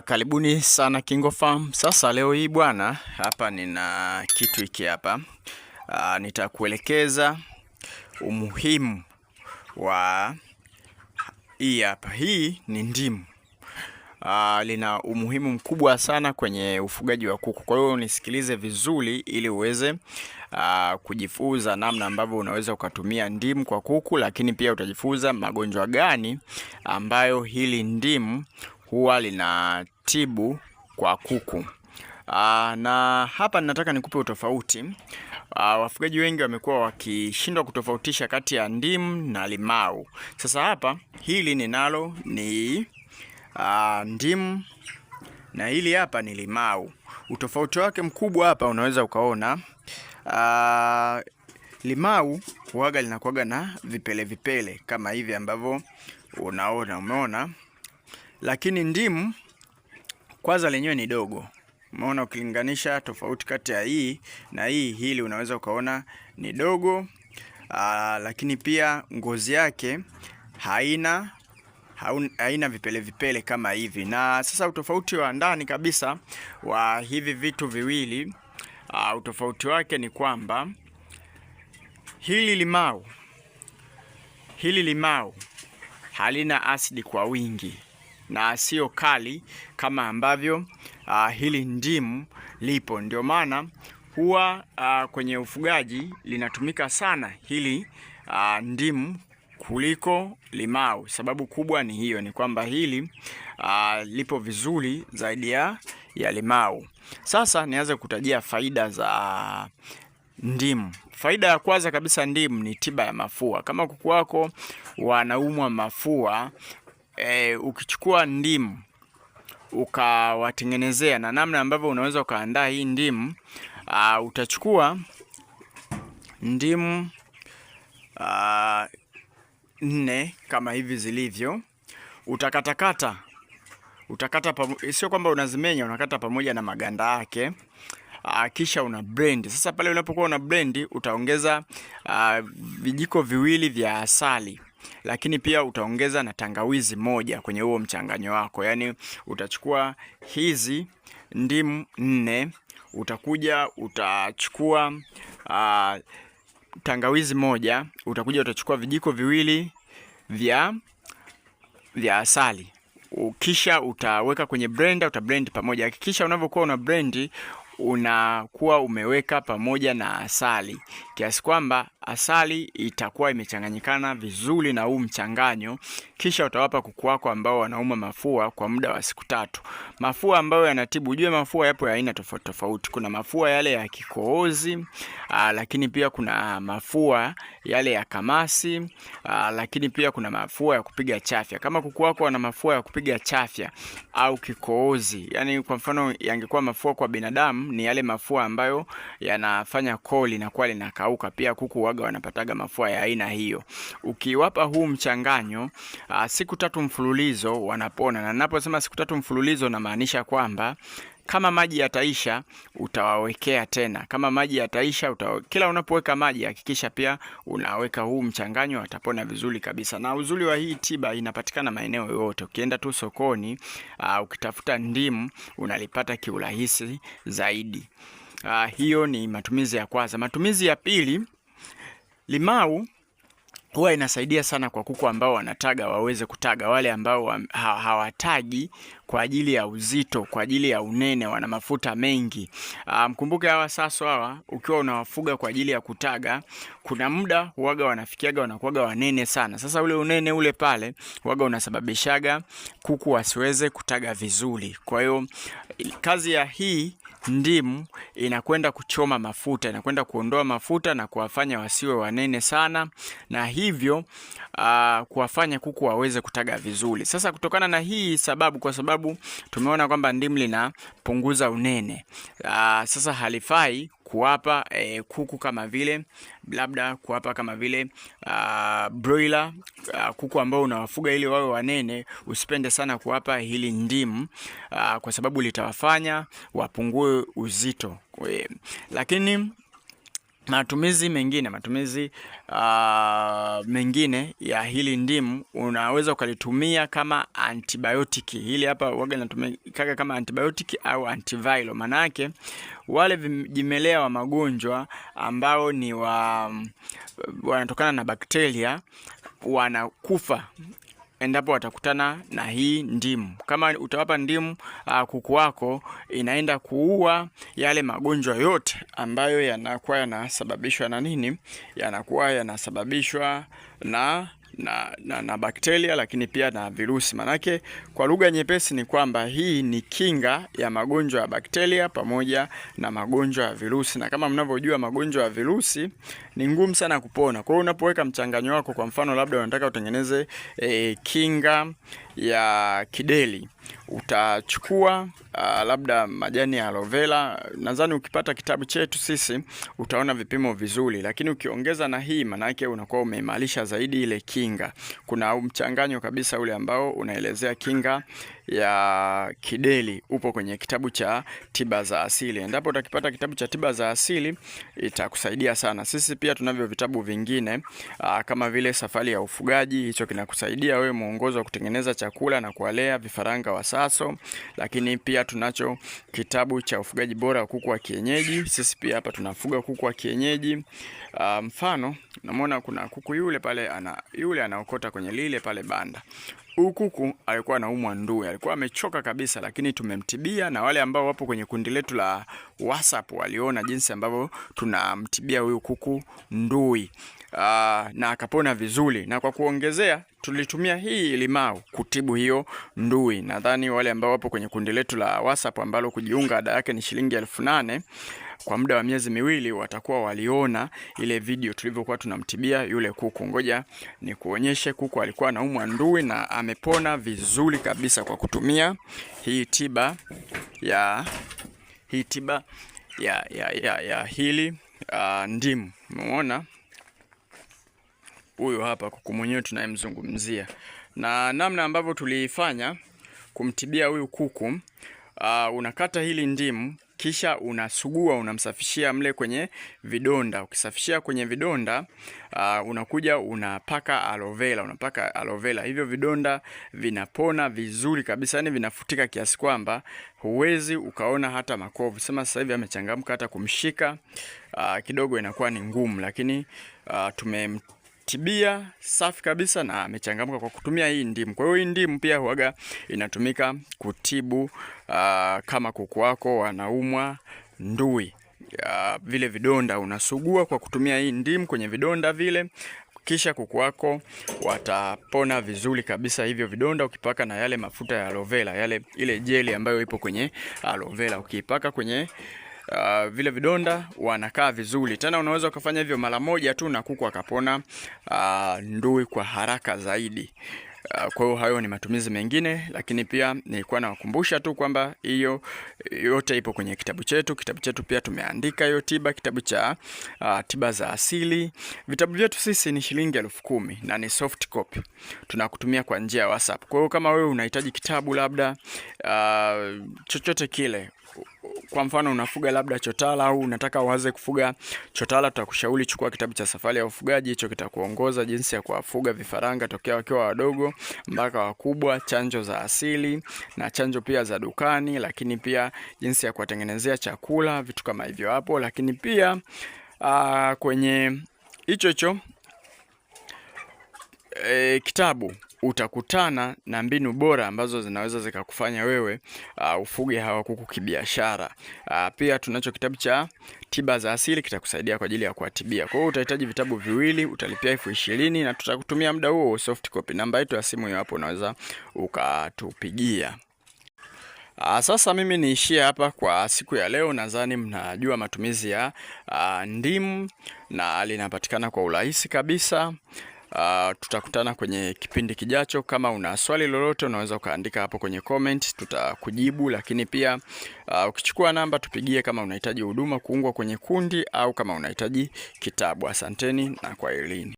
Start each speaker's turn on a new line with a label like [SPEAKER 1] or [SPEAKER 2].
[SPEAKER 1] Karibuni sana KingoFarm. Sasa leo hii bwana, hapa nina kitu hiki hapa. Nitakuelekeza umuhimu wa hii hapa. Hii ni ndimu. Lina umuhimu mkubwa sana kwenye ufugaji wa kuku. Kwa hiyo nisikilize vizuri ili uweze kujifunza namna ambavyo unaweza ukatumia ndimu kwa kuku, lakini pia utajifunza magonjwa gani ambayo hili ndimu huwa linatibu kwa kuku. Na hapa ninataka nikupe utofauti. Wafugaji wengi wamekuwa wakishindwa kutofautisha kati ya ndimu na limau. Sasa hapa hili ninalo ni ndimu na hili hapa ni limau. Utofauti wake mkubwa hapa unaweza ukaona. Limau huaga linakuwaga na vipele vipele kama hivi ambavyo umeona. Lakini ndimu kwanza lenyewe ni dogo. Umeona, ukilinganisha tofauti kati ya hii na hili unaweza ukaona ni dogo. Lakini pia ngozi yake haina vipele vipele kama hivi. Na sasa utofauti wa ndani kabisa wa hivi vitu viwili, utofauti wake ni kwamba hili limau halina asidi kwa wingi na sio kali kama ambavyo hili ndimu lipo. Ndio maana huwa kwenye ufugaji linatumika sana hili ndimu kuliko limau. Sababu kubwa ni hiyo, ni kwamba hili lipo vizuri zaidi ya limau. Sasa nianze kutajia faida za ndimu. Faida ya kwanza kabisa, ndimu ni tiba ya mafua. Kama kuku wako wanaumwa mafua, ukichukua ndimu ukawatengenezea, na namna ambavyo unaweza ukaandaa hii ndimu, utachukua ndimu 4 kama hivi zilivyo, utakatakata, sio kwamba unazimenya, unakata pamoja na maganda yake. Kisha una blend. Sasa pale unapokuwa una blend, utaongeza vijiko viwili vya asali, lakini pia utaongeza na tangawizi moja kwenye huo mchanganyo wako. Yani utachukua hizi ndimu 4, utakuja utachukua tangawizi moja, utakuja utachukua vijiko viwili vya asali, kisha utaweka kwenye blender, utablend pamoja. Hakikisha unavyokuwa una blend unakuwa umeweka pamoja na asali, kiasi kwamba asali itakuwa imechanganyikana vizuri na huu mchanganyo. Kisha utawapa kuku wako ambao wanauma mafua kwa muda wa siku 3. Mafua ambayo yanatibu, ujue mafua yapo ya aina tofauti tofauti. Kuna mafua yale ya kikohozi, lakini pia kuna mafua yale ya kamasi, lakini pia kuna mafua ya kupiga chafya. Kama kuku wako wana mafua ya kupiga chafya au kikohozi, yani kwa mfano yangekuwa mafua kwa binadamu, ni yale mafua ambayo yanafanya koo linakuwa linakauka, pia kuku waga wanapataga mafua ya aina hiyo. Ukiwapa huu mchanganyo siku 3 mfululizo wanapona. Na ninaposema siku 3 mfululizo, namaanisha kwamba kama maji yataisha utawawekea tena. Kama maji yataisha kila unapoweka maji hakikisha pia unaweka huu mchanganyo, watapona vizuri kabisa. Na uzuri wa hii tiba inapatikana maeneo yote. Ukienda tu sokoni ukitafuta ndimu unalipata kiurahisi zaidi. Hiyo ni matumizi ya kwanza. Matumizi ya pili, limau huwa inasaidia sana kwa kuku ambao wanataga waweze kutaga. Wale ambao hawatagi kwa ajili ya uzito, kwa ajili ya unene, wana mafuta mengi. Mkumbuke hawa sasa ukiwa unawafuga kwa ajili ya kutaga, kuna muda huaga wanafikiaga wanakuaga wanene sana. Sasa ule unene ule pale huaga unasababishaga kuku wasiweze kutaga vizuri. Kwa hiyo kazi ya hii ndimu inakwenda kuchoma mafuta, inakwenda kuondoa mafuta na kuwafanya wasiwe wanene sana, na hivyo kuwafanya kuku waweze kutaga vizuri. Sasa kutokana na hii sababu, kwa sababu tumeona kwamba ndimu linapunguza unene, sasa halifai kuwapa kuku kama vile labda kuwapa kama vile broiler, kuku ambao unawafuga ili wawe wanene. Usipende sana kuwapa hili ndimu kwa sababu litawafanya wapungue uzito. Lakini Matumizi mengine ya hili ndimu, unaweza ukalitumia kama antibiotic. Hili hapa huaga linatumika kama antibiotic au antiviral. Maana yake wale vimelea wa magonjwa ambao ni wanatokana na bakteria wanakufa endapo watakutana na hii ndimu. Kama utawapa ndimu kuku wako, inaenda kuua yale magonjwa yote ambayo yanakuwa yanasababishwa na nini? Yanakuwa yanasababishwa na bakteria, lakini pia na virusi. Manake kwa lugha nyepesi ni kwamba hii ni kinga ya magonjwa ya bakteria pamoja na magonjwa ya virusi, na kama mnavyojua magonjwa ya virusi ni ngumu sana kupona. Kwa hiyo unapoweka mchanganyo wako, kwa mfano labda unataka utengeneze kinga ya kideli, utachukua labda majani ya aloe vera. Nadhani ukipata kitabu chetu sisi utaona vipimo vizuri, lakini ukiongeza na hii, maana yake unakuwa umeimarisha zaidi ile kinga. Kuna mchanganyo kabisa ule ambao unaelezea kinga ya kideli, upo kwenye kitabu cha tiba za asili. Endapo utakipata kitabu cha tiba za asili itakusaidia sana. Sisi pia tunavyo vitabu vingine kama vile safari ya ufugaji, hicho kinakusaidia wewe mwongozo wa kutengeneza chakula na kuwalea vifaranga wa Saso. Lakini pia tunacho kitabu cha ufugaji bora wa kuku wa kienyeji. Sisi pia hapa tunafuga kuku wa kienyeji. Mfano, namuona kuna kuku yule pale anaokota kwenye lile pale banda. Huyu kuku alikuwa anaumwa ndui, alikuwa amechoka kabisa, lakini tumemtibia, na wale ambao wapo kwenye kundi letu la WhatsApp waliona jinsi ambavyo tunamtibia huyu kuku ndui. Na akapona vizuri. Na kwa kuongezea, tulitumia hii limau kutibu hiyo ndui. Nadhani wale ambao wapo kwenye kundi letu la WhatsApp ambalo kujiunga ada yake ni shilingi 8,000 kwa muda wa miezi miwili, watakuwa waliona ile video tulivyokuwa tunamtibia yule kuku. Ngoja ni kuonyeshe. Kuku alikuwa anaumwa ndui na amepona vizuri kabisa kwa kutumia hii tiba ya hili ndimu. Umeona? Huyo hapa kuku mwenyewe tunayemzungumzia. Na namna ambavyo tuliifanya kumtibia huyu kuku, unakata hili ndimu, kisha unasugua, unamsafishia mle kwenye vidonda. Ukisafishia kwenye vidonda, unakuja unapaka aloe vera. Hivyo vidonda vinapona vizuri kabisa, yani vinafutika kiasi kwamba huwezi ukaona hata makovu. Sema sasa hivi amechangamka, hata kumshika kidogo inakuwa ni ngumu, lakini tumemtibia safi kabisa na amechangamka kwa kutumia hii ndimu. Kwa hiyo hii ndimu pia huaga inatumika kutibu kama kuku wako wanaumwa ndui, vile vidonda unasugua kwa kutumia hii ndimu kwenye vidonda vile, kisha kuku wako watapona vizuri kabisa hivyo vidonda. Ukipaka na yale mafuta ya aloe vera, ile jeli ambayo ipo kwenye aloe vera, ukipaka kwenye vile vidonda wanakaa vizuri. Tena unaweza ukafanya hivyo mara moja tu na kuku akapona ndui kwa haraka zaidi. Kwa hiyo hayo ni matumizi mengine, lakini pia nilikuwa nawakumbusha tu kwamba hiyo yote ipo kwenye kitabu chetu. Kitabu chetu pia tumeandika hiyo tiba, kitabu cha tiba za asili. Vitabu vyetu sisi ni shilingi 10,000 na ni soft copy. Tunakutumia kwa njia ya WhatsApp. Kwa hiyo kama wewe unahitaji kitabu labda chochote kile, kwa mfano unafuga labda chotala au unataka uanze kufuga chotala, tutakushauri chukua kitabu cha safari ya ufugaji. Hicho kitakuongoza jinsi ya kuwafuga vifaranga tokea wakiwa wadogo mpaka wakubwa, chanjo za asili na chanjo pia za dukani, lakini pia jinsi ya kuwatengenezea chakula, vitu kama hivyo hapo. Lakini pia kwenye hicho kitabu utakutana na mbinu bora ambazo zinaweza zikakufanya wewe ufuge hawa kuku kibiashara. Pia tunacho kitabu cha tiba za asili, kitakusaidia kwa ajili ya kuatibia. Kwa hiyo utahitaji vitabu viwili, utalipia 20,000 na tutakutumia muda huo soft copy. Namba yetu ya simu hiyo hapo, unaweza ukatupigia. Sasa mimi niishie hapa kwa siku ya leo. Nadhani mnajua matumizi ya ndimu na linapatikana kwa urahisi kabisa. Tutakutana kwenye kipindi kijacho. Kama una swali lolote unaweza ukaandika hapo kwenye comment, tutakujibu. Lakini pia ukichukua namba tupigie kama unahitaji huduma kuungwa kwenye kundi au kama unahitaji kitabu. Asanteni na kwaherini.